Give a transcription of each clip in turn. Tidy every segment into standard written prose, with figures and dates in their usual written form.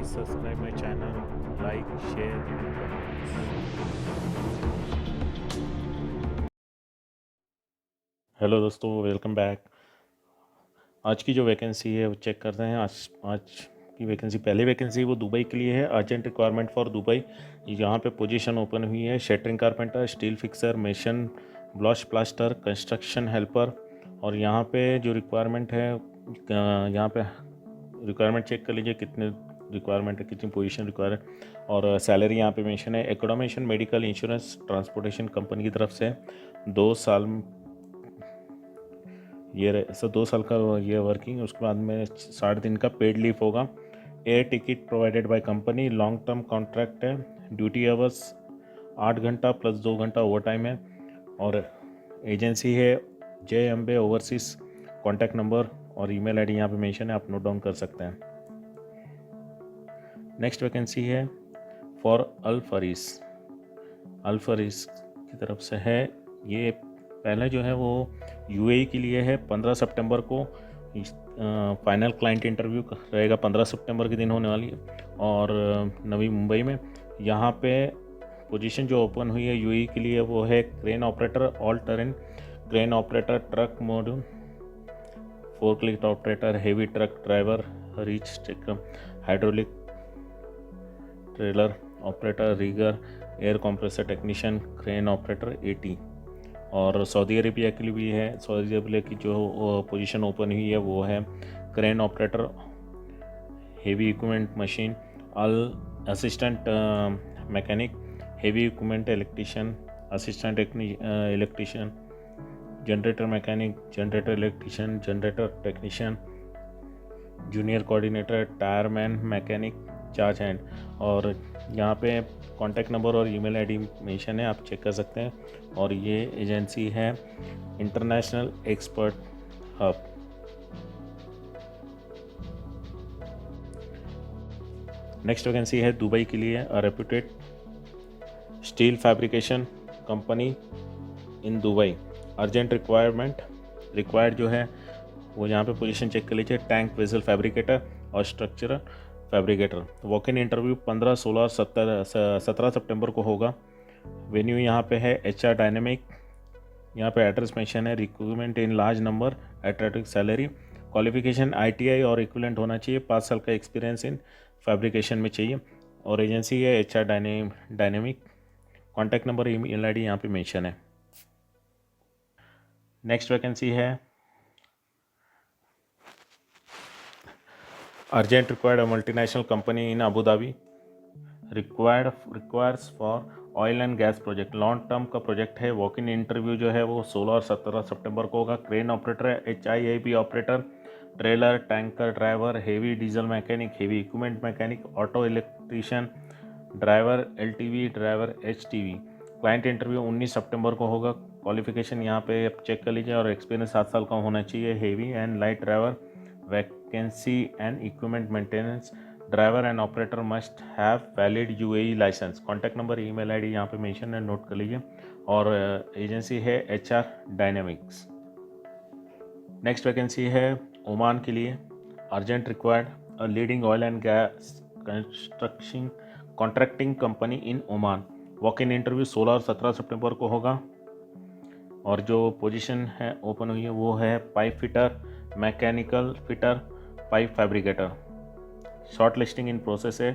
Please subscribe my channel, like, share and comments. Hello दोस्तों, welcome back. आज की जो वैकेंसी है वो चेक करते हैं। आज की वैकेंसी, पहली वैकेंसी वो दुबई के लिए है। Urgent requirement for Dubai. यहाँ पे पोजीशन ओपन हुई है। Shuttering carpenter, steel fixer, mason, blush plaster, construction helper. और यहाँ पे जो रिक्वायरमेंट है, यहाँ पे रिक्वायरमेंट चेक कर लीजिए कितने रिक्वायरमेंट है, कितनी पोजीशन रिक्वायर है। और सैलरी यहाँ पे मेंशन है। Accommodation, medical, insurance, transportation company की तरफ से 2 साल सर 2 साल का ये वर्किंग। उसके बाद में 60 दिन का पेड लीव होगा। Air ticket provided by company. Long term contract है। ड्यूटी आवर्स 8 घंटा प्लस 2 घंटा ओवर टाइम है। और एजेंसी है JMB ओवरसीज। कॉन्टैक्ट नंबर और ईमेल आईडी यहाँ पे मेंशन है, आप नोट डाउन कर सकते हैं। नेक्स्ट वैकेंसी है फॉर अल फरीस की तरफ से है। ये पहले जो है वो UAE के लिए है। 15 सितंबर को फाइनल क्लाइंट इंटरव्यू रहेगा। 15 सितंबर के दिन होने वाली है। और नवी मुंबई में यहाँ पे पोजीशन जो ओपन हुई है UAE के लिए वो है crane operator, all terrain crane operator, truck module, forklift operator, heavy truck driver, reach hydraulic trailer operator, rigger, air compressor technician, crane operator AT। और सऊदी अरेबिया के लिए भी है। सऊदी अरेबिया की जो पोजीशन ओपन हुई है वो है crane operator, heavy equipment machine, अल assistant mechanic, heavy equipment electrician, assistant electrician, generator mechanic, generator electrician, generator technician, junior coordinator, tyreman mechanic, charge hand. और यहाँ पे कॉन्टैक्ट नंबर और ईमेल आईडी मेंशन है, आप चेक कर सकते हैं। और ये एजेंसी है international expert hub. Next vacancy है दुबई के लिए। Reputed steel fabrication company in Dubai. Urgent required जो है वो यहाँ पे पोजीशन चेक कर लीजिए। टैंक वेसल फैब्रिकेटर और structural fabricator. Walk in interview 15, 16 और 17 सितंबर को होगा। वेन्यू यहाँ पे है HR डायनेमिक। यहाँ पे एड्रेस मेंशन है। Recruitment in large number, attractive salary. Qualification ITI और इक्विवेलेंट होना चाहिए। 5 साल का एक्सपीरियंस इन फैब्रिकेशन में चाहिए। और एजेंसी है HR dynamic. Contact number, email ID यहाँ पे मेंशन है। नेक्स्ट वैकेंसी है urgent required multinational company in Abu Dhabi. Requires for oil and gas project. Long term का प्रोजेक्ट है। वॉक इन इंटरव्यू जो है वो 16 और 17 सितंबर को होगा। Crane operator, HIAB operator, trailer tanker driver, heavy diesel mechanic, heavy equipment mechanic, auto electrician, driver LTV, driver HTV। Client interview 19 सितंबर को होगा। क्वालिफिकेशन यहाँ पे आप चेक कर लीजिए और एक्सपीरियंस 7 साल का होना चाहिए। Heavy and light driver. Vacancy and equipment maintenance. Driver and operator must have valid UAE license. Contact number, email ID यहाँ पे मेंशन है, नोट कर लीजिए। और एजेंसी है HR डायनेमिक्स। नेक्स्ट वैकेंसी है ओमान के लिए। Urgent required leading oil and gas construction contracting company in Oman. Walk in interview 16 और 17 सितंबर को होगा। और जो पोजीशन है ओपन हुई है वो है pipe fitter, mechanical fitter, pipe fabricator. Short listing in process है।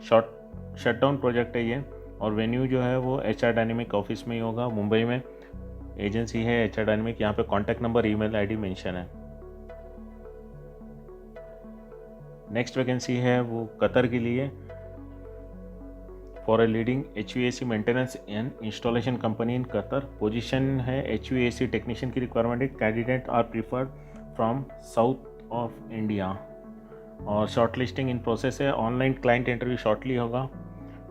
शटडाउन प्रोजेक्ट है ये। और वेन्यू जो है वो HR डायनेमिक ऑफिस में ही होगा, मुंबई में। एजेंसी है HR डायनेमिक। यहाँ पे contact number, email ID mention है। नेक्स्ट वैकेंसी है वो कतर के लिए। For a leading HVAC maintenance and installation company in Qatar. Position है HVAC टेक्नीशियन की रिक्वायरमेंट है। Candidate are preferred from south of India. और शॉर्ट लिस्टिंग इन प्रोसेस है। ऑनलाइन क्लाइंट इंटरव्यू शॉर्टली होगा।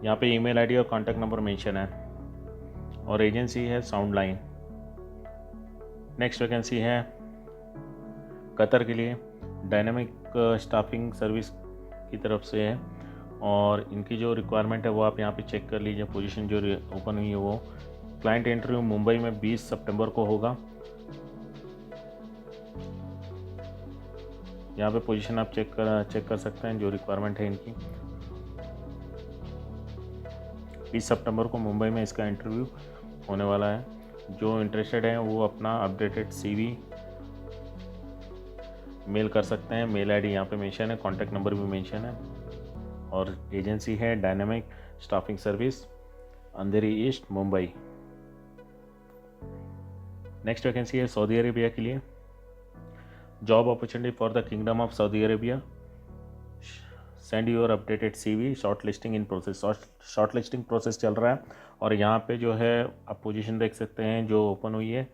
यहाँ पे ईमेल आईडी और contact number mention है। और एजेंसी है साउंड लाइन। नेक्स्ट वैकेंसी है कतर के लिए। डायनामिक स्टाफिंग सर्विस की तरफ से है। और इनकी जो रिक्वायरमेंट है वो आप यहाँ पे चेक कर लीजिए। पोजीशन जो ओपन हुई है वो। क्लाइंट इंटरव्यू मुंबई में 20 सितंबर को होगा। यहाँ पे पोजीशन आप चेक कर सकते हैं जो रिक्वायरमेंट है इनकी। 20 सितंबर को मुंबई में इसका इंटरव्यू होने वाला है। जो इंटरेस्टेड हैं वो अपना अपडेटेड CV मेल कर सकते हैं। मेल ID यहाँ पे मेंशन है, कॉन्टैक्ट नंबर भी मेंशन है। और एजेंसी है डायनामिक स्टाफिंग सर्विस, अंधेरी ईस्ट, मुंबई। नेक्स्ट वैकेंसी है सऊदी अरेबिया के लिए, job opportunity for the kingdom of Saudi Arabia. Send your updated CV, short listing in process. Short listing process चल रहा है और यहाँ पे जो है आप पोजीशन देख सकते हैं जो ओपन हुई है।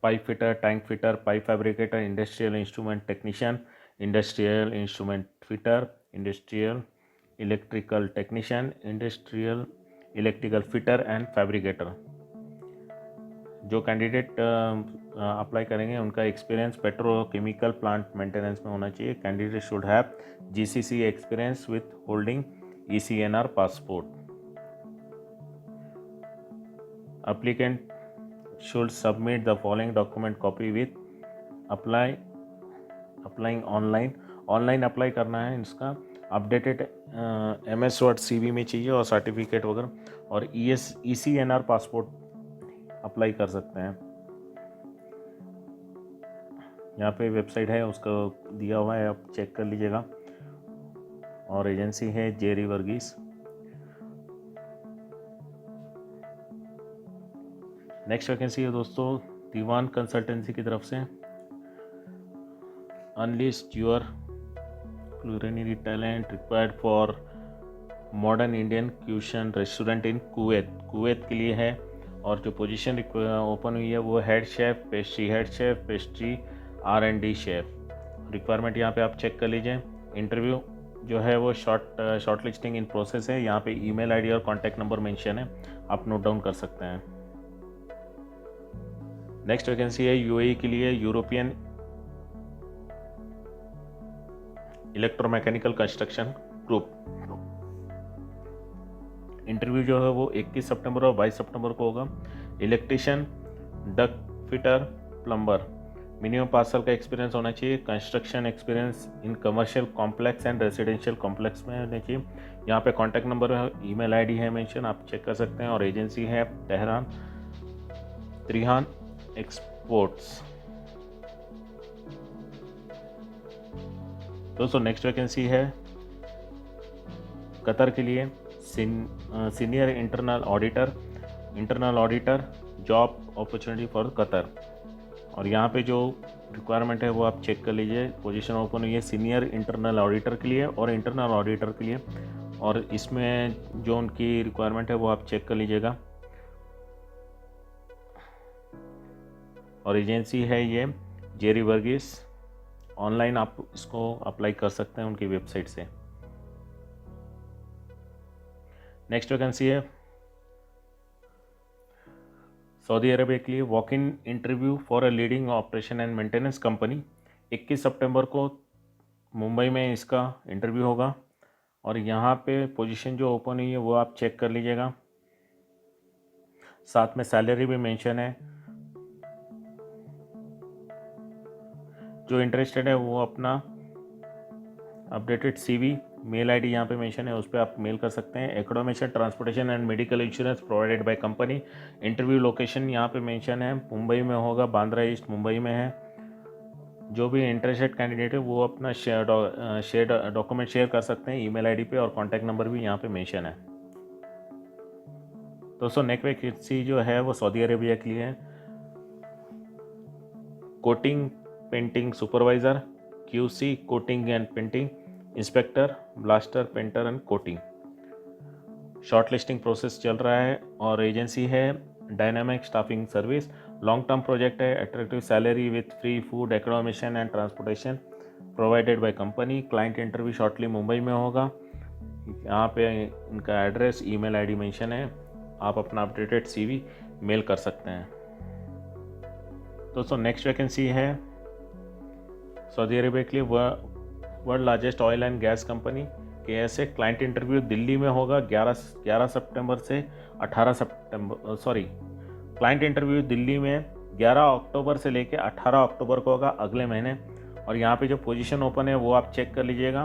Pipe fitter, tank fitter, pipe fabricator, industrial instrument technician, industrial instrument fitter, industrial electrical technician, industrial electrical fitter and fabricator. जो कैंडिडेट अप्लाई करेंगे उनका एक्सपीरियंस पेट्रोकेमिकल प्लांट मेंटेनेंस में होना चाहिए। Candidate should have GCC experience with holding ECNR passport. Applicant should submit the following document copy with applying online apply करना है। इसका updated MS Word CV में चाहिए और सर्टिफिकेट वगैरह, और ECNR पासपोर्ट अप्लाई कर सकते हैं। यहाँ पे वेबसाइट है उसका दिया हुआ है, आप चेक कर लीजिएगा। और एजेंसी है जेरी वर्गीस। नेक्स्ट वैकेंसी है दोस्तों दीवान कंसल्टेंसी की तरफ से, unlist your culinary talent required for modern Indian caution restaurant in Kuwait के लिए है। और जो पोजीशन ओपन हुई है वो head chef, pastry head chef, pastry R&D chef. Requirement यहाँ पे आप चेक कर लीजिए। इंटरव्यू जो है वो शॉर्ट लिस्टिंग इन प्रोसेस है। यहाँ पे ईमेल ID और कॉन्टैक्ट नंबर मेंशन है, आप नोट डाउन कर सकते हैं। नेक्स्ट वैकेंसी है UAE के लिए, European electromechanical construction group. Interview जो है वो 21 सितंबर और 22 सितंबर को होगा। Electrician, duck fitter, plumber, minimum 5 साल का एक्सपीरियंस होना चाहिए। Construction experience in commercial complex and residential complex में होना चाहिए। यहाँ पे कॉन्टैक्ट नंबर है, ईमेल ID है मेंशन, आप चेक कर सकते हैं। और एजेंसी है तेहरान त्रिहान एक्सपोर्ट्स। दोस्तों नेक्स्ट वैकेंसी है कतर के लिए, senior internal auditor job opportunity for Qatar. और यहाँ पे जो रिक्वायरमेंट है वो आप चेक कर लीजिए। पोजीशन ओपन हुई है सीनियर इंटरनल ऑडिटर के लिए और इंटरनल ऑडिटर के लिए, और इसमें जो उनकी रिक्वायरमेंट है वो आप चेक कर लीजिएगा। और एजेंसी है ये जेरी वर्गीस। ऑनलाइन आप इसको अप्लाई कर सकते हैं उनकी वेबसाइट से। नेक्स्ट वैकेंसी है सऊदी अरेबिया के लिए, walk in interview for a leading operation and maintenance company. 21 सितंबर को मुंबई में इसका इंटरव्यू होगा। और यहाँ पे पोजीशन जो ओपन हुई है वो आप चेक कर लीजिएगा। साथ में सैलरी भी मेंशन है। जो इंटरेस्टेड है वो अपना अपडेटेड CV, मेल ID यहाँ पे मेंशन है, उस पर आप मेल कर सकते हैं। Accommodation, transportation and medical insurance provided by company. Interview location यहाँ पे मेंशन है, मुंबई में होगा, बांद्रा ईस्ट मुंबई में है। जो भी इंटरेस्टेड कैंडिडेट है वो अपना डॉक्यूमेंट शेयर कर सकते हैं ईमेल ID पे, और कॉन्टैक्ट नंबर भी यहाँ पे मेंशन है। दोस्तों नेक्स्ट वैकेंसी जो है वो सऊदी अरेबिया के लिए है, coating painting supervisor, QC coating and painting inspector, blaster, painter and coating. Short listing process चल रहा है। और एजेंसी है dynamic staffing service. Long term project है, attractive salary with free food, accommodation and transportation provided by company. Client interview shortly Mumbai में होगा। यहाँ पे इनका एड्रेस, ईमेल ID मेंशन है, आप अपना अपडेटेड CV मेल कर सकते हैं। दोस्तों नेक्स्ट वैकेंसी है सऊदी अरेबिया के लिए, world largest oil and gas company KSA। Client interview Delhi में होगा 11 सितंबर से 18 सितंबर, क्लाइंट इंटरव्यू दिल्ली में 11 अक्टूबर से लेकर 18 अक्टूबर को होगा, अगले महीने। और यहाँ पे जो पोजीशन ओपन है वो आप चेक कर लीजिएगा।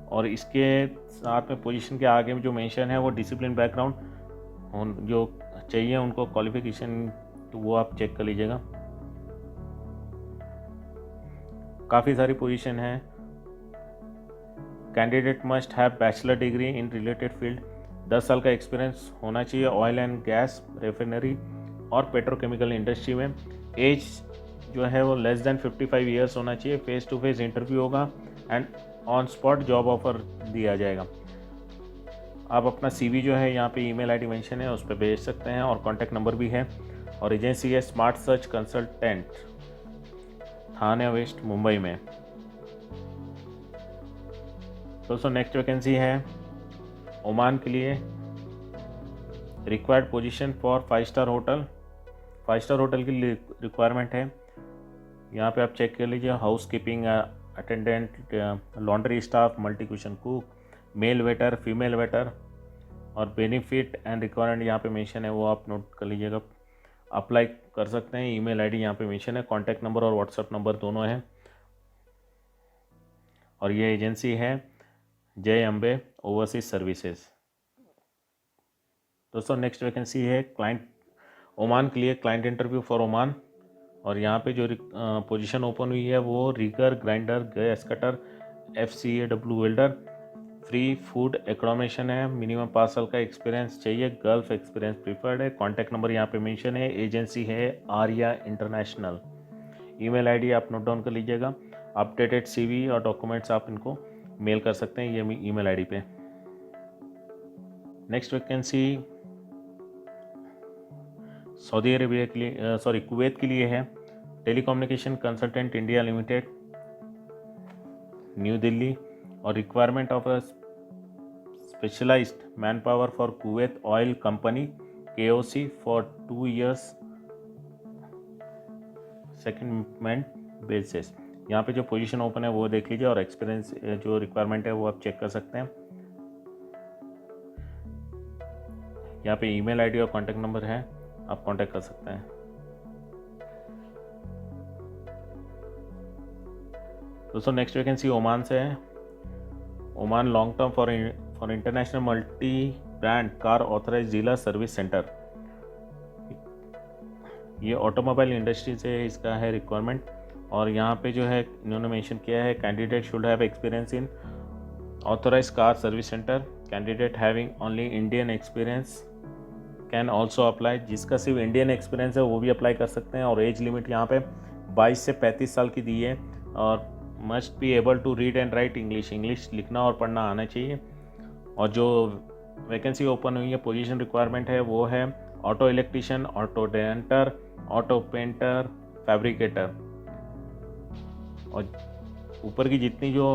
और इसके साथ में पोजीशन के आगे में जो मेंशन है वो डिसिप्लिन बैकग्राउंड जो चाहिए उनको क्वालिफिकेशन, तो वो आप चेक कर लीजिएगा। काफ़ी सारी पोजीशन है। Candidate must have bachelor degree in related field, 10 साल का एक्सपीरियंस होना चाहिए ऑयल एंड गैस, रेफिनरी और पेट्रोकेमिकल इंडस्ट्री में। एज जो है वो लेस देन 55 ईयर्स होना चाहिए। फेस टू फेस इंटरव्यू होगा and on spot job offer दिया जाएगा। आप अपना CV जो है यहाँ पे ईमेल आईडी मेंशन है उस पर भेज सकते हैं, और कॉन्टैक्ट नंबर भी है। और एजेंसी है smart search consultant, Thane west, Mumbai में। दोस्तों नेक्स्ट वैकेंसी है ओमान के लिए। Required position for 5 star hotel, 5 star hotel की रिक्वायरमेंट है। यहाँ पे आप चेक कर लीजिए। Housekeeping attendant, laundry staff, multi cuisine cook, male waiter, female waiter, और बेनिफिट एंड रिक्वायरमेंट यहाँ पे मेंशन है, वो आप नोट कर लीजिएगा। अप्लाई कर सकते हैं। ईमेल आईडी यहाँ पे मेंशन है, कॉन्टैक्ट नंबर और व्हाट्सएप नंबर दोनों है। और ये एजेंसी है जय अम्बे ओवरसीज सर्विसेज। दोस्तों नेक्स्ट वैकेंसी है क्लाइंट ओमान के लिए, क्लाइंट इंटरव्यू फॉर ओमान। और यहाँ पे जो पोजीशन ओपन हुई है वो rigger, grinder, gas cutter, FCAW welder, free food accommodation है। मिनिमम 5 साल का एक्सपीरियंस चाहिए, गल्फ एक्सपीरियंस प्रीफर्ड है। कॉन्टैक्ट नंबर यहाँ पे मेंशन है। एजेंसी है आर्या इंटरनेशनल। ईमेल आईडी आप नोट डाउन कर लीजिएगा। अपडेटेड CV और डॉक्यूमेंट्स आप इनको मेल कर सकते हैं ये ईमेल आईडी पे। नेक्स्ट वैकेंसी सऊदी अरेबिया के लिए, कुवैत के लिए है। Telecommunication consultant India limited, new Delhi. और requirement of a specialised manpower for Kuwait oil company KOC for 2 years secondment basis. यहाँ पे जो पोजीशन ओपन है वो देख लीजिए, और एक्सपीरियंस जो रिक्वायरमेंट है वो आप चेक कर सकते हैं। यहाँ पे ईमेल आईडी और कॉन्टैक्ट नंबर है, आप कॉन्टैक्ट कर सकते हैं। दोस्तों नेक्स्ट वैकेंसी ओमान से है। Oman long term for international multi brand car authorise dealer service centre. ये ऑटोमोबाइल इंडस्ट्री से इसका है रिक्वायरमेंट। और यहाँ पे जो है इन्होंने मेंशन किया है candidate should have experience in authorise car service centre. Candidate having only Indian experience can also apply. जिसका सिर्फ इंडियन एक्सपीरियंस है वो भी अप्लाई कर सकते हैं। और एज लिमिट यहाँ पे 22 से 35 साल की दी है। और must be able to read and write English, English लिखना और पढ़ना आना चाहिए। और जो वैकेंसी ओपन हुई है, पोजीशन रिक्वायरमेंट है वो है auto electrician, auto denter, auto painter, fabricator. और ऊपर की जितनी जो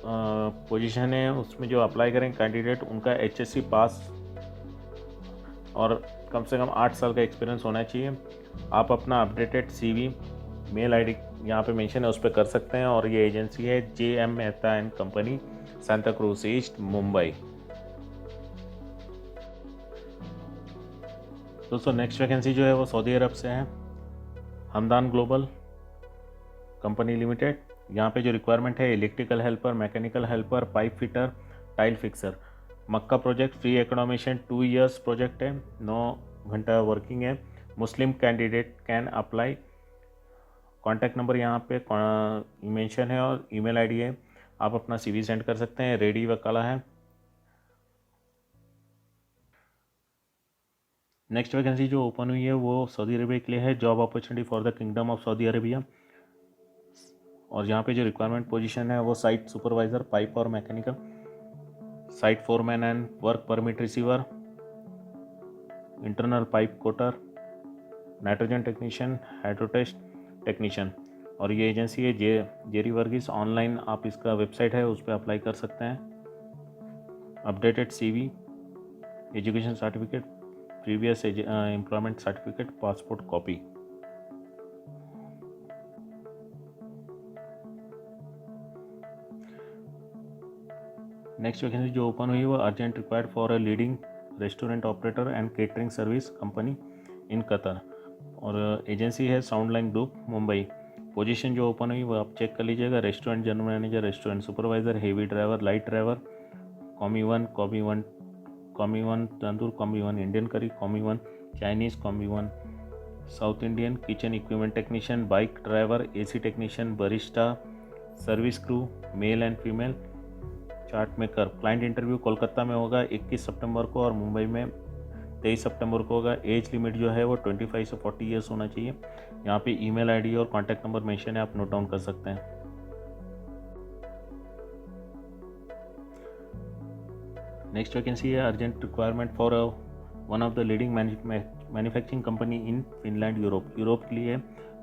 पोजीशन है उसमें जो अप्लाई करेंगे कैंडिडेट, उनका HSC पास और कम से कम 8 साल का एक्सपीरियंस होना चाहिए। आप अपना अपडेटेड CV, मेल आईडी यहाँ पे मेंशन है उस पर कर सकते हैं। और ये एजेंसी है JM Mehta and company, Santa cruise east, Mumbai. दोस्तों नेक्स्ट वैकेंसी जो है वो सऊदी अरब से है। Hamdan global company limited. यहाँ पे जो रिक्वायरमेंट है electrical helper, mechanical helper, pipe fitter, tile fixer. Makkah project, free accommodation, 2 years project है, 9 घंटा वर्किंग है। Muslim candidate can apply. Contact number यहाँ पे मेंशन है और ईमेल आईडी है, आप अपना CV सेंड कर सकते हैं। रेडी वकाला है। नेक्स्ट वैकेंसी जो ओपन हुई है वो सऊदी अरेबिया के लिए है। Job opportunity for the kingdom of Saudi Arabia. और यहाँ पे जो रिक्वायरमेंट पोजीशन है वो साइट सुपरवाइजर, पाइप और mechanical, site foreman and work permit receiver, internal pipe coater, nitrogen technician, hydrotest technician. और ये एजेंसी है जेरी वर्गीस। ऑनलाइन आप इसका वेबसाइट है उस पर अप्लाई कर सकते हैं। Updated CV, education certificate, previous employment certificate, passport copy. Next vacancy जो ओपन हुई है वो urgent required for a leading restaurant operator and catering service company in Qatar. और एजेंसी है साउंडलाइन ग्रुप, मुंबई। पोजीशन जो ओपन हुई वो आप चेक कर लीजिएगा। Restaurant general manager, restaurant supervisor, heavy driver, light driver, commis one tandoor, commis one Indian curry, commis one Chinese, commis one south Indian, kitchen equipment technician, bike driver, AC technician, barista, service crew, male and female, chart maker. Client interview Kolkata में होगा 21 सितंबर को और मुंबई में 23 सितंबर को होगा। Age limit जो है वो 25 से 40 ईयर्स होना चाहिए। यहाँ पे ईमेल आईडी और कॉन्टैक्ट नंबर मेंशन है, आप नोट डाउन कर सकते हैं। नेक्स्ट वैकेंसी है urgent requirement for one of the leading manufacturing company in Finland, Europe के लिए।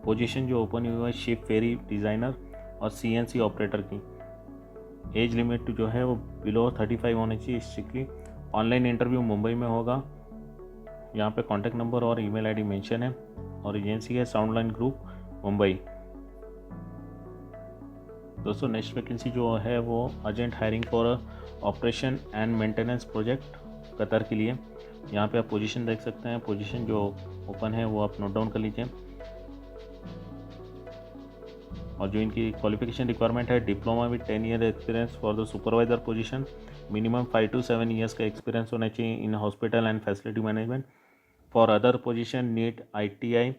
पोजीशन जो ओपन हुई है शिप फेरी डिज़ाइनर और CNC ऑपरेटर की। एज लिमिट जो है वो बिलो 35 होनी चाहिए स्ट्रिक्टली। ऑनलाइन इंटरव्यू मुंबई में होगा। यहाँ पे कॉन्टैक्ट नंबर और ईमेल आईडी मेंशन है और एजेंसी है साउंडलाइन ग्रुप मुंबई। दोस्तों नेक्स्ट वैकेंसी जो है वो urgent hiring for operation and maintenance project Qatar के लिए। यहाँ पे आप पोजीशन देख सकते हैं। पोजीशन जो ओपन है वो आप नोट डाउन कर लीजिए। और जो इनकी क्वालिफिकेशन रिक्वायरमेंट है, diploma with 10 year experience for the supervisor position, minimum 5 to 7 years का एक्सपीरियंस होना चाहिए in hospital and facility management. For other position need ITI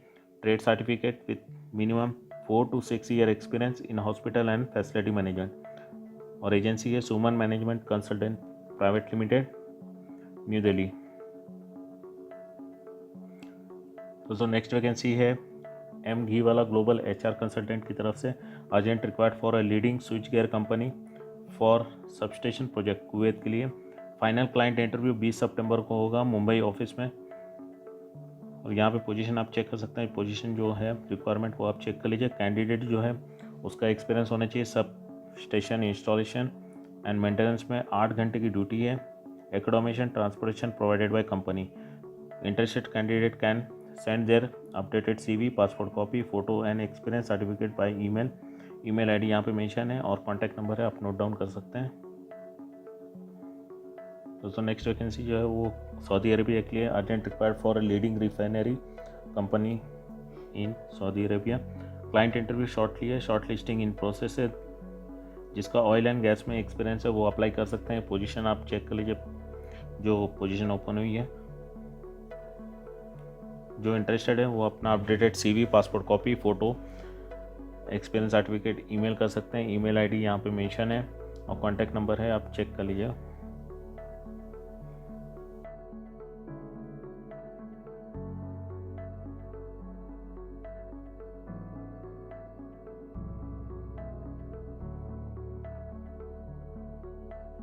trade certificate with minimum 4 to 6 year experience in hospital and facility management. और agency है Suman management consultant private limited, new Delhi. दोस्तों next vacancy है M घी वाला global HR consultant की तरफ से। Urgent required for a leading switch gear company for substation project Kuwait के लिए। फाइनल क्लाइंट इंटरव्यू 20 सितंबर को होगा मुंबई ऑफिस में। और यहाँ पे पोजीशन आप चेक कर सकते हैं। पोजीशन जो है रिक्वायरमेंट वो आप चेक कर लीजिए। कैंडिडेट जो है उसका एक्सपीरियंस होना चाहिए sub station installation and maintenance में। 8 घंटे की ड्यूटी है। Accommodation transportation provided by company. Interested candidate can send their updated CV, passport copy, photo and experience certificate by email. Email ID यहाँ पे मेंशन है और कॉन्टैक्ट नंबर है, आप नोट डाउन कर सकते हैं। दोस्तों नेक्स्ट वैकेंसी जो है वो सऊदी अरेबिया के लिए। Urgent required for a leading refinery company in Saudi Arabia. Client interview short listing in process है। जिसका ऑयल एंड गैस में एक्सपीरियंस है वो अप्लाई कर सकते हैं। पोजीशन आप चेक कर लीजिए जो पोजीशन ओपन हुई है। जो इंटरेस्टेड है वो अपना updated CV, passport copy, photo, experience certificate email कर सकते हैं। ईमेल आईडी यहाँ पे मेंशन है और कॉन्टैक्ट नंबर है, आप चेक कर लीजिए।